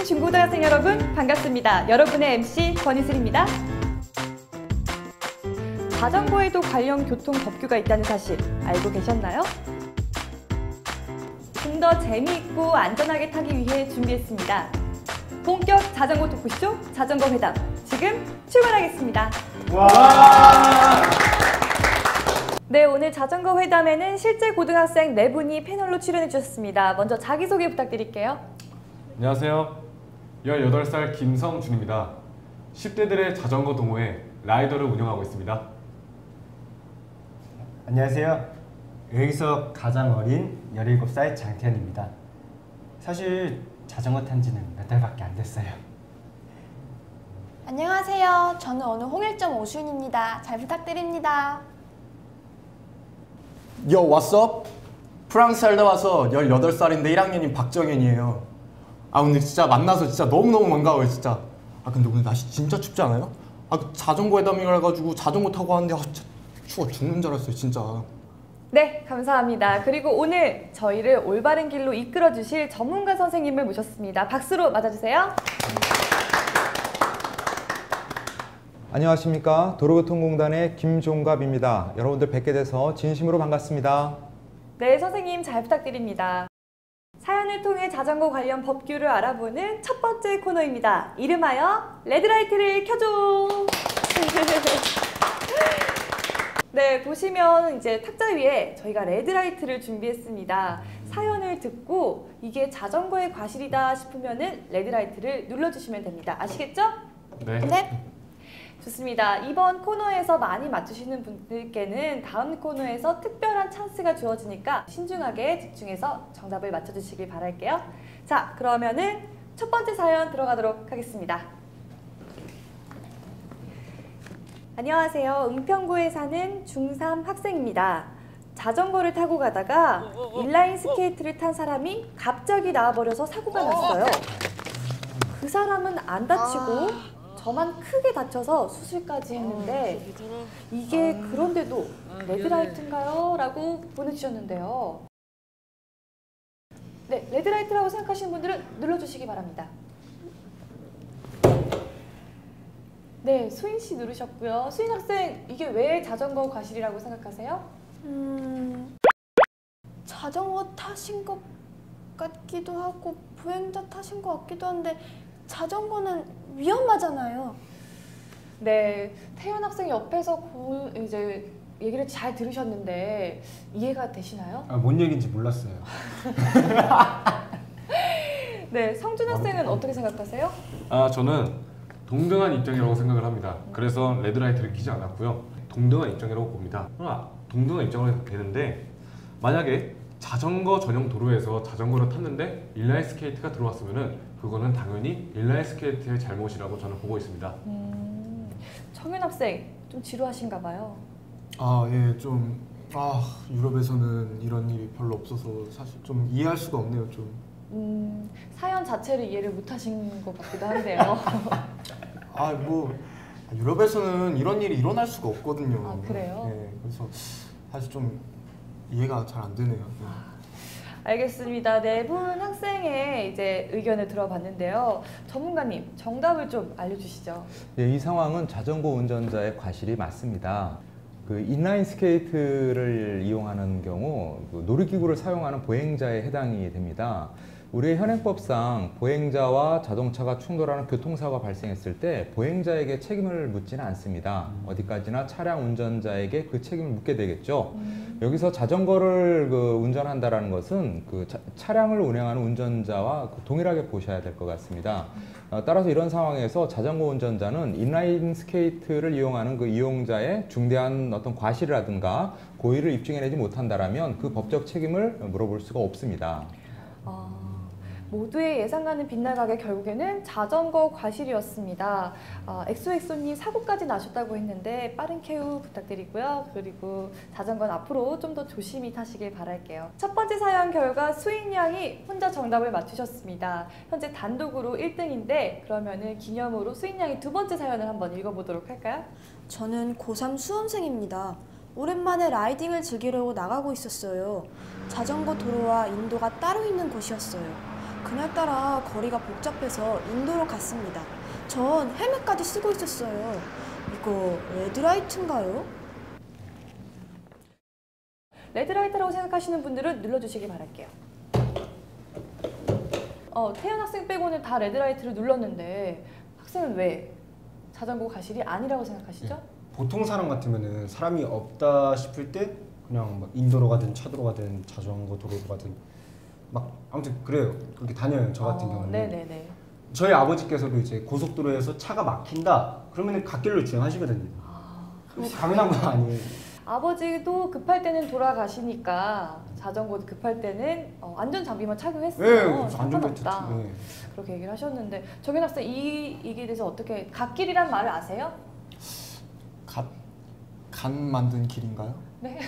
중고등학생 여러분 반갑습니다. 여러분의 MC 권희슬입니다. 자전거에도 관련 교통 법규가 있다는 사실 알고 계셨나요? 좀 더 재미있고 안전하게 타기 위해 준비했습니다. 본격 자전거 토크쇼 자전거 회담 지금 출발하겠습니다. 와! 네, 오늘 자전거 회담에는 실제 고등학생 4분이 패널로 출연해 주셨습니다. 먼저 자기소개 부탁드릴게요. 안녕하세요. 18살 김성준입니다. 10대들의 자전거 동호회 라이더를 운영하고 있습니다. 안녕하세요. 여기서 가장 어린 17살 장태현입니다. 사실 자전거 탄 지는 몇 달밖에 안 됐어요. 안녕하세요. 저는 오늘 홍일점 오수윤입니다. 잘 부탁드립니다. Yo, what's up? 프랑스 살다 와서 18살인데 1학년인 박정현이에요. 아 근데 진짜 만나서 진짜 너무너무 반가워요 진짜. 아 근데 오늘 날씨 진짜 춥지 않아요? 아 그 자전거 회담이라 해가지고 자전거 타고 왔는데 진짜 추워 죽는 줄 알았어요 진짜. 네, 감사합니다. 그리고 오늘 저희를 올바른 길로 이끌어 주실 전문가 선생님을 모셨습니다. 박수로 맞아주세요. 안녕하십니까. 도로교통공단의 김종갑입니다. 여러분들 뵙게 돼서 진심으로 반갑습니다. 네, 선생님 잘 부탁드립니다. 사연을 통해 자전거 관련 법규를 알아보는 첫 번째 코너입니다. 이름하여 레드라이트를 켜줘! 네, 보시면 이제 탁자 위에 저희가 레드라이트를 준비했습니다. 사연을 듣고 이게 자전거의 과실이다 싶으면은 레드라이트를 눌러주시면 됩니다. 아시겠죠? 네. 네. 좋습니다. 이번 코너에서 많이 맞추시는 분들께는 다음 코너에서 특별한 찬스가 주어지니까 신중하게 집중해서 정답을 맞춰주시길 바랄게요. 자, 그러면은 첫 번째 사연 들어가도록 하겠습니다. 안녕하세요. 은평구에 사는 중3 학생입니다. 자전거를 타고 가다가 인라인 스케이트를 탄 사람이 갑자기 나와버려서 사고가 났어요. 그 사람은 안 다치고 저만 크게 다쳐서 수술까지 했는데 이게 그런데도 레드라이트인가요? 라고 보내주셨는데요. 네, 레드라이트라고 생각하시는 분들은 눌러주시기 바랍니다. 네, 수인 씨 누르셨고요. 수인 학생, 이게 왜 자전거 과실이라고 생각하세요? 자전거 타신 것 같기도 하고 보행자 타신 것 같기도 한데 자전거는 위험하잖아요. 네, 태연 학생 옆에서 이제 얘기를 잘 들으셨는데 이해가 되시나요? 뭔 얘기인지 몰랐어요. 네, 성준 학생은 어떻게 생각하세요? 저는 동등한 입장이라고 생각을 합니다. 그래서 레드라이트를 켜지 않았고요. 동등한 입장이라고 봅니다. 그러나 동등한 입장으로 해도 되는데 만약에 자전거 전용 도로에서 자전거를 탔는데 인라인 스케이트가 들어왔으면은 그거는 당연히 인라인 스케이트의 잘못이라고 저는 보고 있습니다. 청윤 학생 좀 지루하신가 봐요. 예, 좀 유럽에서는 이런 일이 별로 없어서 사실 좀 이해할 수가 없네요 좀. 사연 자체를 이해를 못하신 것 같기도 한데요. 유럽에서는 이런 일이 일어날 수가 없거든요. 아, 그래요? 네, 그래서 사실 좀 이해가 잘 안 되네요. 알겠습니다. 4분 학생의 이제 의견을 들어봤는데요. 전문가님, 정답을 좀 알려주시죠. 네, 이 상황은 자전거 운전자의 과실이 맞습니다. 그 인라인 스케이트를 이용하는 경우 놀이기구를 사용하는 보행자에 해당이 됩니다. 우리의 현행법상 보행자와 자동차가 충돌하는 교통사고가 발생했을 때 보행자에게 책임을 묻지는 않습니다. 어디까지나 차량 운전자에게 그 책임을 묻게 되겠죠. 여기서 자전거를 운전한다는 것은 차량을 운행하는 운전자와 동일하게 보셔야 될 것 같습니다. 따라서 이런 상황에서 자전거 운전자는 인라인 스케이트를 이용하는 그 이용자의 중대한 어떤 과실이라든가 고의를 입증해내지 못한다면 그 법적 책임을 물어볼 수가 없습니다. 모두의 예상과는 빗나가게 결국에는 자전거 과실이었습니다. 엑소엑소님 사고까지 나셨다고 했는데 빠른 쾌유 부탁드리고요. 그리고 자전거는 앞으로 좀 더 조심히 타시길 바랄게요. 첫 번째 사연 결과 수인 양이 혼자 정답을 맞추셨습니다. 현재 단독으로 1등인데 그러면은 기념으로 수인 양이 두 번째 사연을 한번 읽어보도록 할까요? 저는 고3 수험생입니다. 오랜만에 라이딩을 즐기려고 나가고 있었어요. 자전거 도로와 인도가 따로 있는 곳이었어요. 그날따라 거리가 복잡해서 인도로 갔습니다. 전 헬멧까지 쓰고 있었어요. 이거 레드라이트인가요? 레드라이트라고 생각하시는 분들은 눌러주시기 바랄게요. 태연 학생 빼고는 다 레드라이트를 눌렀는데 학생은 왜 자전거 과실이 아니라고 생각하시죠? 보통 사람 같으면은 사람이 없다 싶을 때 그냥 막 인도로 가든 차도로 가든 자전거 도로로 가든 막 아무튼 그래요. 그렇게 다녀요. 저 같은 경우는. 네네네. 저희 아버지께서도 이제 고속도로에서 차가 막힌다 그러면 갓길로 주행하시거든요. 당연한 거 아니에요. 아버지도 급할 때는 돌아가시니까 자전거 급할 때는 안전 장비만 착용했어요. 네, 안전벨트. 상관없다. 네. 그렇게 얘기를 하셨는데 정현 학생 이에 대해서 어떻게 갓길이란 말을 아세요? 간 만든 길인가요? 네.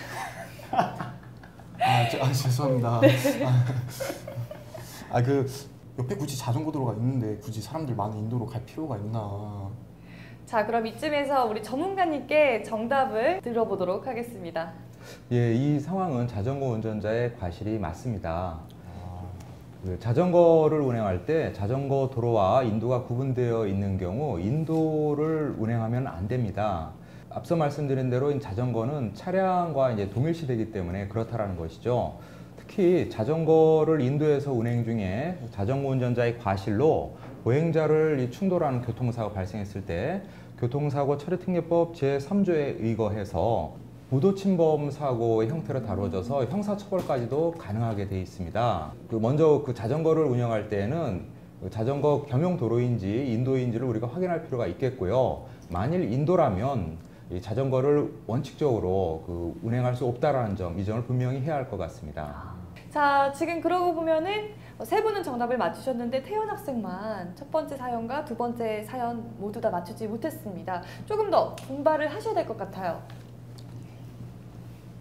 죄송합니다. 그 옆에 굳이 자전거 도로가 있는데 굳이 사람들 많은 인도로 갈 필요가 있나? 자, 그럼 이쯤에서 우리 전문가님께 정답을 들어보도록 하겠습니다. 예, 이 상황은 자전거 운전자의 과실이 맞습니다. 그 자전거를 운행할 때 자전거 도로와 인도가 구분되어 있는 경우 인도를 운행하면 안 됩니다. 앞서 말씀드린 대로 자전거는 차량과 이제 동일시되기 때문에 그렇다라는 것이죠. 특히 자전거를 인도에서 운행 중에 자전거 운전자의 과실로 보행자를 충돌하는 교통사고가 발생했을 때 교통사고 처리특례법 제3조에 의거해서 무도침범 사고의 형태로 다뤄져서 형사처벌까지도 가능하게 되어 있습니다. 먼저 그 자전거를 운영할 때에는 자전거 겸용 도로인지 인도인지를 우리가 확인할 필요가 있겠고요. 만일 인도라면 이 자전거를 원칙적으로 운행할 수 없다라는 점, 이 점을 분명히 해야 할 것 같습니다. 자, 지금 그러고 보면은 세 분은 정답을 맞추셨는데 태연 학생만 첫 번째 사연과 두 번째 사연 모두 다 맞추지 못했습니다. 조금 더 분발을 하셔야 될 것 같아요.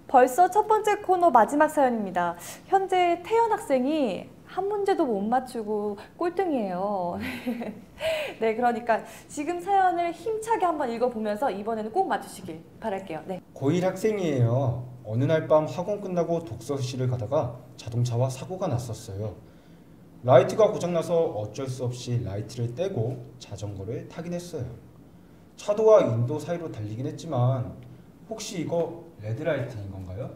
벌써 첫 번째 코너 마지막 사연입니다. 현재 태연 학생이 한 문제도 못 맞추고 꼴등이에요. 네, 그러니까 지금 사연을 힘차게 한번 읽어보면서 이번에는 꼭 맞추시길 바랄게요. 네. 고1 학생이에요. 어느 날 밤 학원 끝나고 독서실을 가다가 자동차와 사고가 났었어요. 라이트가 고장나서 어쩔 수 없이 라이트를 떼고 자전거를 타긴 했어요. 차도와 인도 사이로 달리긴 했지만 혹시 이거 레드라이트인 건가요?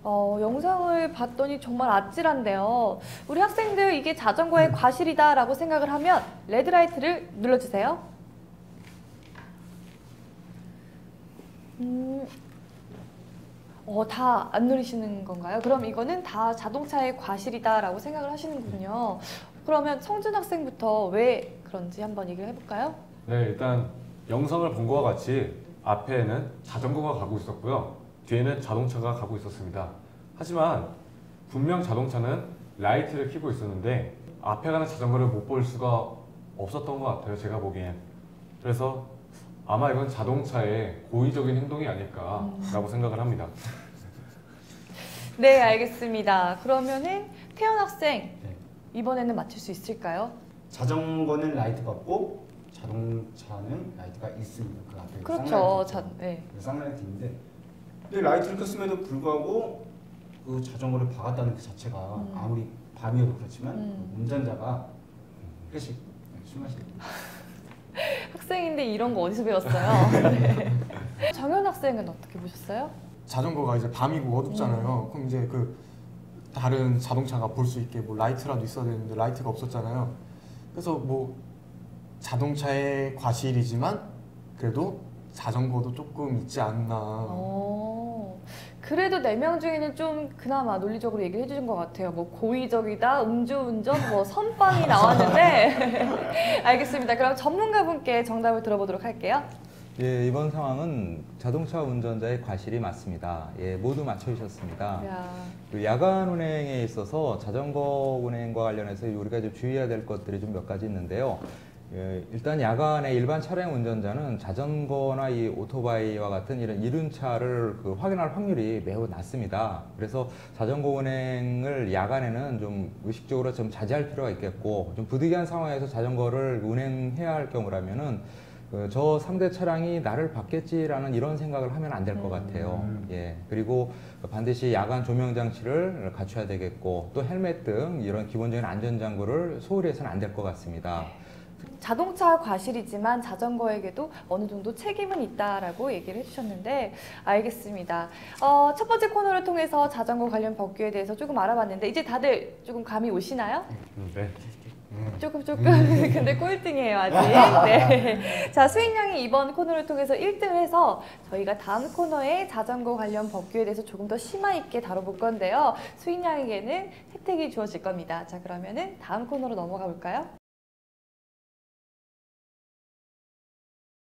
영상을 봤더니 정말 아찔한데요. 우리 학생들 이게 자전거의 과실이다라고 생각을 하면 레드라이트를 눌러주세요. 다 안 누르시는 건가요? 그럼 이거는 다 자동차의 과실이다라고 생각을 하시는군요. 그러면 성준 학생부터 왜 그런지 한번 얘기를 해볼까요? 네, 일단 영상을 본 것과 같이 앞에는 자전거가 가고 있었고요. 뒤에는 자동차가 가고 있었습니다. 하지만 분명 자동차는 라이트를 켜고 있었는데 앞에 가는 자전거를 못 볼 수가 없었던 것 같아요. 제가 보기엔. 그래서 아마 이건 자동차의 고의적인 행동이 아닐까라고 생각을 합니다. 네, 알겠습니다. 그러면은 태연 학생 네. 이번에는 맞출 수 있을까요? 자전거는 라이트가 없고 자동차는 라이트가 있습니다. 그 앞에 그렇죠. 쌍라이트 네. 쌍라이트인데 근데 라이트를 켰음에도 불구하고 그 자전거를 박았다는 그 자체가 아무리 밤이어도 그렇지만 운전자가 회식 술 마시는 학생인데 이런 거 어디서 배웠어요? 네. 정현 학생은 어떻게 보셨어요? 자전거가 이제 밤이고 어둡잖아요. 그럼 이제 그 다른 자동차가 볼 수 있게 뭐 라이트라도 있어야 되는데 라이트가 없었잖아요. 그래서 뭐 자동차의 과실이지만 그래도 자전거도 조금 있지 않나. 그래도 4명 중에는 좀 그나마 논리적으로 얘기를 해주신 것 같아요. 뭐 고의적이다, 음주운전, 뭐 선빵이 나왔는데 알겠습니다. 그럼 전문가분께 정답을 들어보도록 할게요. 예, 이번 상황은 자동차 운전자의 과실이 맞습니다. 예, 모두 맞춰주셨습니다. 야. 그 야간 운행에 있어서 자전거 운행과 관련해서 우리가 좀 주의해야 될 것들이 좀 몇 가지 있는데요. 예, 일단 야간에 일반 차량 운전자는 자전거나 이 오토바이와 같은 이런 이륜차를 확인할 확률이 매우 낮습니다. 그래서 자전거 운행을 야간에는 좀 의식적으로 좀 자제할 필요가 있겠고, 좀 부득이한 상황에서 자전거를 운행해야 할 경우라면은 저 상대 차량이 나를 받겠지라는 이런 생각을 하면 안 될 것 같아요. 예. 그리고 반드시 야간 조명 장치를 갖춰야 되겠고 또 헬멧 등 이런 기본적인 안전 장구를 소홀히 해서는 안 될 것 같습니다. 자동차 과실이지만 자전거에게도 어느 정도 책임은 있다라고 얘기를 해주셨는데 알겠습니다. 첫 번째 코너를 통해서 자전거 관련 법규에 대해서 조금 알아봤는데 이제 다들 조금 감이 오시나요? 네. 조금 근데 꼴등이에요 아직. 네. 자, 수익량이 이번 코너를 통해서 1등을 해서 저희가 다음 코너에 자전거 관련 법규에 대해서 조금 더 심화 있게 다뤄볼 건데요. 수익량에게는 혜택이 주어질 겁니다. 자, 그러면은 다음 코너로 넘어가 볼까요?